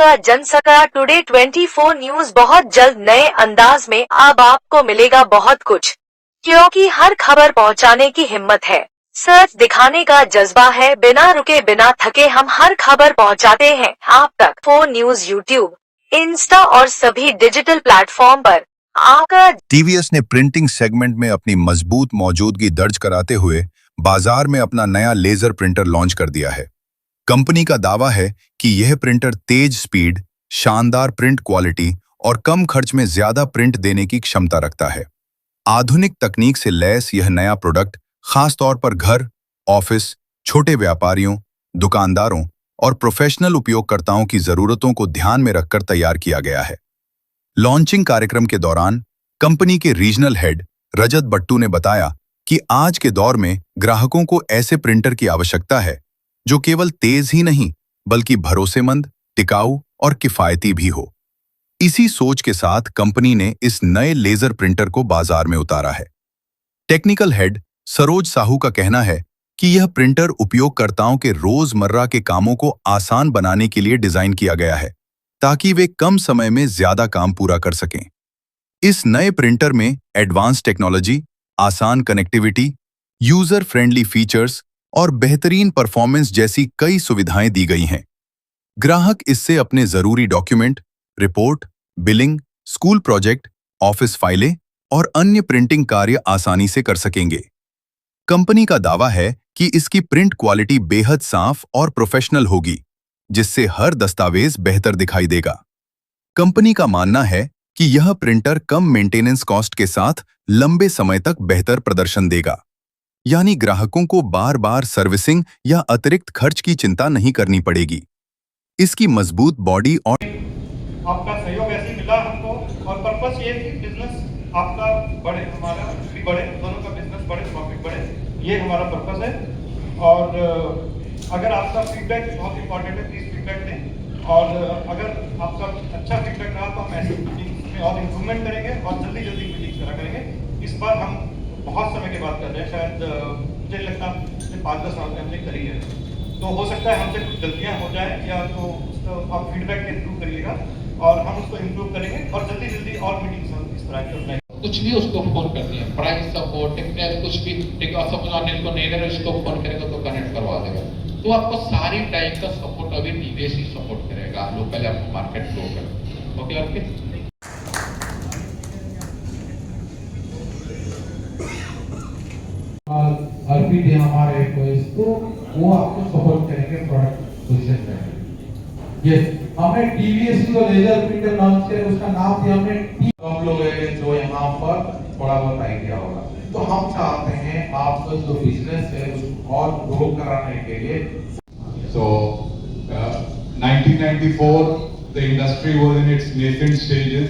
आपका जनसका today 24 news बहुत जल्द नए अंदाज में। अब आपको मिलेगा बहुत कुछ, क्योंकि हर खबर पहुंचाने की हिम्मत है, सच दिखाने का जज्बा है। बिना रुके बिना थके हम हर खबर पहुंचाते हैं आप तक। 4 न्यूज यूट्यूब, इंस्टा और सभी डिजिटल प्लेटफॉर्म पर आपका। टीवीएस ने प्रिंटिंग सेगमेंट में अपनी मजबूत मौजूदगी दर्ज कराते हुए बाजार में अपना नया लेजर प्रिंटर लॉन्च कर दिया है। कंपनी का दावा है कि यह प्रिंटर तेज स्पीड, शानदार प्रिंट क्वालिटी और कम खर्च में ज्यादा प्रिंट देने की क्षमता रखता है। आधुनिक तकनीक से लैस यह नया प्रोडक्ट खासतौर पर घर, ऑफिस, छोटे व्यापारियों, दुकानदारों और प्रोफेशनल उपयोगकर्ताओं की जरूरतों को ध्यान में रखकर तैयार किया गया है। लॉन्चिंग कार्यक्रम के दौरान कंपनी के रीजनल हेड रजत बट्टू ने बताया कि आज के दौर में ग्राहकों को ऐसे प्रिंटर की आवश्यकता है जो केवल तेज ही नहीं बल्कि भरोसेमंद, टिकाऊ और किफायती भी हो। इसी सोच के साथ कंपनी ने इस नए लेजर प्रिंटर को बाजार में उतारा है। टेक्निकल हेड सरोज साहू का कहना है कि यह प्रिंटर उपयोगकर्ताओं के रोजमर्रा के कामों को आसान बनाने के लिए डिजाइन किया गया है, ताकि वे कम समय में ज्यादा काम पूरा कर सकें। इस नए प्रिंटर में एडवांस टेक्नोलॉजी, आसान कनेक्टिविटी, यूजर फ्रेंडली फीचर्स और बेहतरीन परफॉर्मेंस जैसी कई सुविधाएं दी गई हैं। ग्राहक इससे अपने जरूरी document, report, billing, school project, office फाइलें और अन्य प्रिंटिंग कार्य आसानी से कर सकेंगे। कंपनी का दावा है कि इसकी प्रिंट क्वालिटी बेहद साफ और प्रोफेशनल होगी, जिससे हर दस्तावेज बेहतर दिखाई देगा। कंपनी का मानना है कि यह प्रिंटर कम मेंटेनेंस कॉस्ट के साथ लंबे समय तक बेहतर प्रदर्शन देगा, यानी ग्राहकों को बार बार सर्विसिंग या अतिरिक्त खर्च की चिंता नहीं करनी पड़ेगी। इसकी मजबूत बॉडी और आपका सहयोग ऐसे मिला हमको, और पर्पस ये है कि बिजनेस आपका बढ़े, हमारा भी बढ़े, दोनों का बिजनेस बढ़े, प्रॉफिट बढ़े, ये हमारा पर्पस है। और अगर आपका फीडबैक बहुत इंपॉर्टेंट है, प्लीज फीडबैक दें। और अगर आपका अच्छा फीडबैक रहा तो हम ऐसी मीटिंग्स में और इम्प्रूवमेंट करेंगे और जल्दी जल्दी मीटिंग्स करा करेंगे। इस बार हम बहुत समय के बाद कर रहे हैं, शायद मुझे लगता है 5-10 साल में हमने करी है, तो हो सकता है हमसे कुछ गलतियाँ हो जाए, या तो उसको आप फीडबैक इम्प्रूव करिएगा और हम उसको इम्प्रूव करेंगे और जल्दी जल्दी और मीटिंग्स हम इस तरह की बनाएंगे। कुछ भी उसको फोन करनी है, प्राइस सपोर्ट, टेक्निकल कुछ भी, ठीक है, सपोज अनिल को नहीं है, उसको फोन करेगा तो कनेक्ट करवा देगा। तो आपको सारी टाइप का सपोर्ट अभी टीवीएस ही सपोर्ट करेगा, लोकल आपको मार्केट फ्लो कर। Okay okay. अर्पित है हमारे एम्प्लॉइज, तो वो आपको सपोर्ट करेंगे प्रोडक्ट पोजीशन में। यस, हमने टीवीएस को लेजर प्रिंटर लॉन्च किया, उसका नाम दिया हमने हम लोग हैं जो यहाँ पर थोड़ा बहुत आइडिया होगा। तो हम चाहते हैं आपका जो बिजनेस है उसको और ग्रो कराने के लिए। So 1994 the industry was in its nascent stages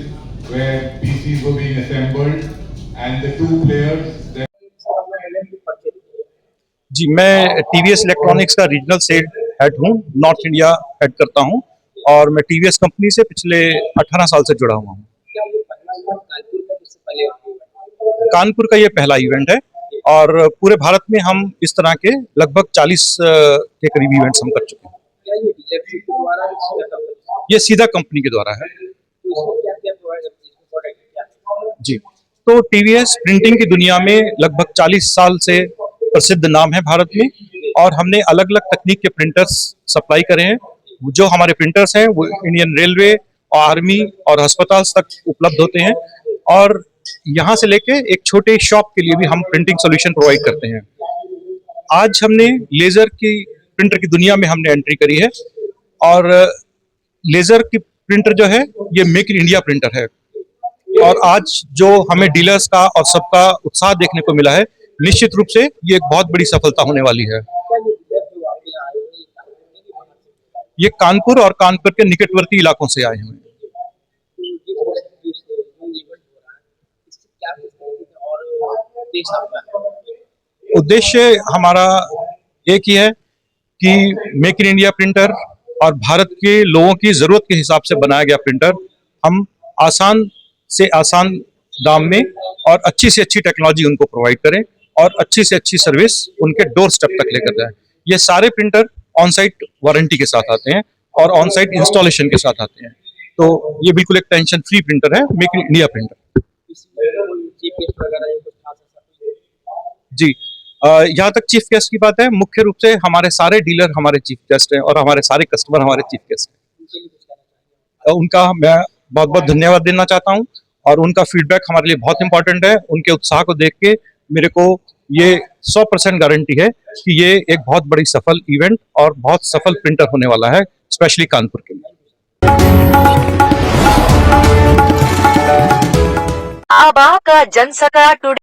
where PCs were being assembled and the two players that जी, मैं टीवीएस इलेक्ट्रॉनिक्स का रीजनल सेल हेड हूँ, नॉर्थ इंडिया हेड करता हूँ और मैं टीवीएस कंपनी से पिछले 18 साल से जुड़ा हुआ हूँ। कानपुर का ये पहला इवेंट है और पूरे भारत में हम इस तरह के लगभग 40 के करीब इवेंट्स हम कर चुके हैं। ये सीधा कंपनी के द्वारा है जी। तो टीवीएस प्रिंटिंग की दुनिया में लगभग 40 साल से प्रसिद्ध नाम है भारत में, और हमने अलग अलग तकनीक के प्रिंटर्स सप्लाई करे हैं। जो हमारे प्रिंटर्स हैं वो इंडियन रेलवे, आर्मी और अस्पताल तक उपलब्ध होते हैं, और यहाँ से लेके एक छोटे शॉप के लिए भी हम प्रिंटिंग सॉल्यूशन प्रोवाइड करते हैं। आज हमने लेजर की प्रिंटर की दुनिया में हमने एंट्री करी है, और लेजर की प्रिंटर जो है ये मेक इन इंडिया प्रिंटर है, और आज जो हमें डीलर्स का और सबका उत्साह देखने को मिला है, निश्चित रूप से ये एक बहुत बड़ी सफलता होने वाली है। ये कानपुर और कानपुर के निकटवर्ती इलाकों से आए हैं। उद्देश्य हमारा एक ही है कि मेक इन इंडिया प्रिंटर और भारत के लोगों की जरूरत के हिसाब से बनाया गया प्रिंटर हम आसान से आसान दाम में और अच्छी से अच्छी टेक्नोलॉजी उनको प्रोवाइड करें और अच्छी से अच्छी सर्विस उनके डोर स्टेप तक लेकर जाएं। ये सारे प्रिंटर ऑन साइट वारंटी के साथ आते हैं और ऑन साइट इंस्टॉलेशन के साथ आते हैं। तो ये बिल्कुल एक टेंशन फ्री प्रिंटर है, मेक इन इंडिया प्रिंटर। जी, यहाँ तक चीफ गेस्ट की बात है, मुख्य रूप से हमारे सारे डीलर हमारे चीफ गेस्ट हैं और हमारे सारे कस्टमर हमारे चीफ गेस्ट हैं। उनका मैं बहुत बहुत धन्यवाद देना चाहता हूँ और उनका फीडबैक हमारे लिए बहुत इंपॉर्टेंट है। उनके उत्साह को देख के मेरे को ये 100% गारंटी है कि ये एक बहुत बड़ी सफल इवेंट और बहुत सफल प्रिंटर होने वाला है, स्पेशली कानपुर के लिए। अब आपका जनसका टुडे